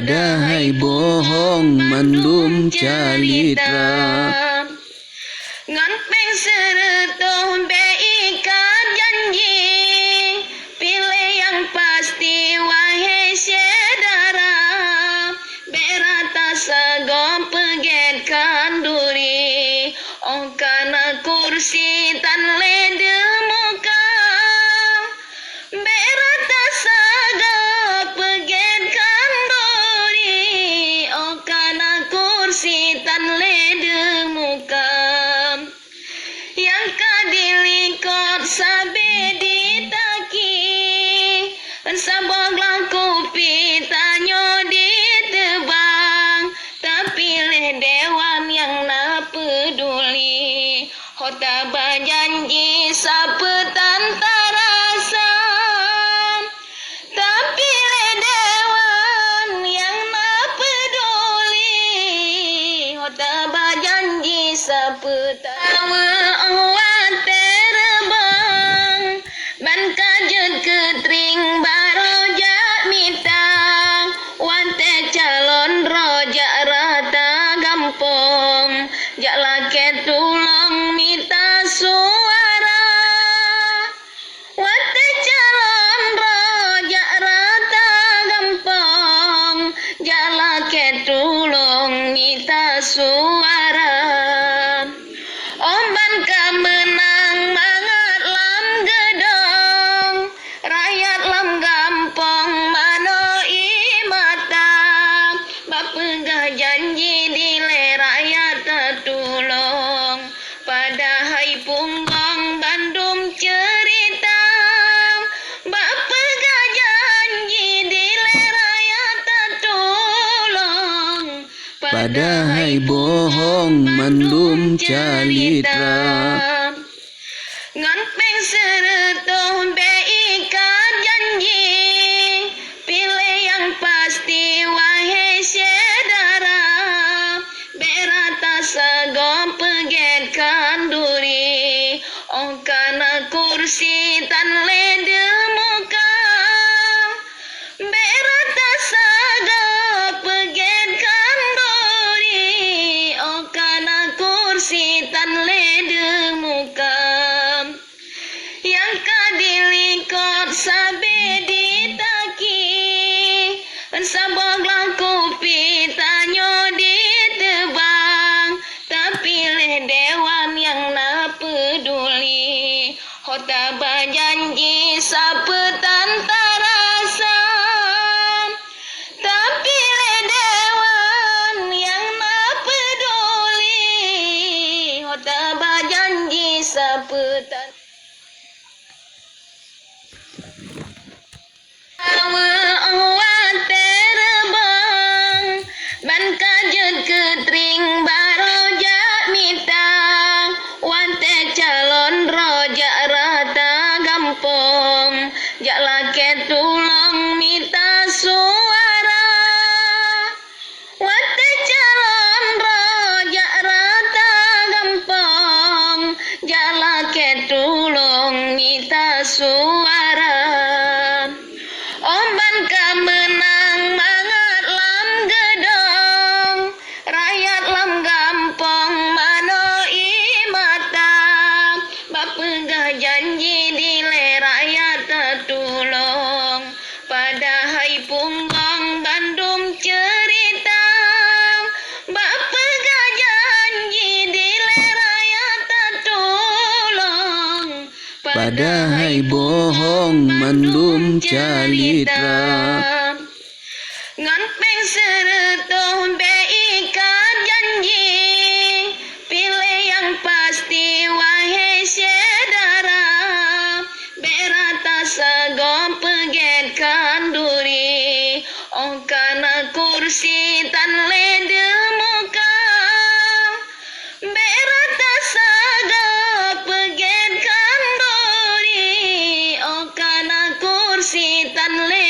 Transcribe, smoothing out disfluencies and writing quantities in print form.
Padahal bohong mandum calitra. Ngan peng seretuh beikat janji, pilih yang pasti wahai saudara. Berata sagom peget kanduri, ongkana kursi tan lede muka. Berata sagom peget kanduri, ongkana kursi tan lede muka. Yang kadilikot sabe ditaki, saboglah kopi tanyo ditebang. Tapi leh dewan yang na peduli, hota bajanji sapetan tarasa. Tapi leh dewan yang na peduli, hota bajanji sapetan. Awak terbang, ban kajut ketring barojak mitang, wante calon rojak rata gampong, jak lake tulong mita suara. Wante calon rojak rata gampong, jak lake tulong mita suara. Omban kamenang mangat lam gedong, rakyat lam gampong manoi matang. Bapegah janji dile rakyat tertulong, padahal punggong bandum cerita. Bapegah janji dile rakyat tertulong, Padahal bohong mandum calitra. Ngan peng seretuh beikat janji, pilih yang pasti wahai saudara. Berata sagom peget kanduri, ongkana kursi tan lede muka. Berata sagom peget kanduri, ongkana kursi tan lede muka. Yang kadilikot sabe ditaki, saboglah kopi tanyo ditebang. Tapi leh dewan yang na peduli, hota bajanji sapetan tarasa. Tapi leh dewan yang na peduli, hota bajanji sapetan. Awak terbang, ban kajut ketring barojak mitang, wante calon rojak rata gampong, jak lake tulong mita suara. Wante calon rojak rata gampong, jak lake tulong mita suara. Omban kamenang mangat lam gedong, rakyat lam gampong manoi matang. Bapegah janji dile rakyat tertulong, padahal punggong bandum cerita. Bapegah janji dile rakyat tertulong, Padahal bohong mandum calitra. Ngan peng seretuh beikat janji, pilih yang pasti wahai saudara. Berata sagom peget kanduri, ongkana kursi tan lede muka. Berata sagom peget kanduri, ongkana kursi tan lede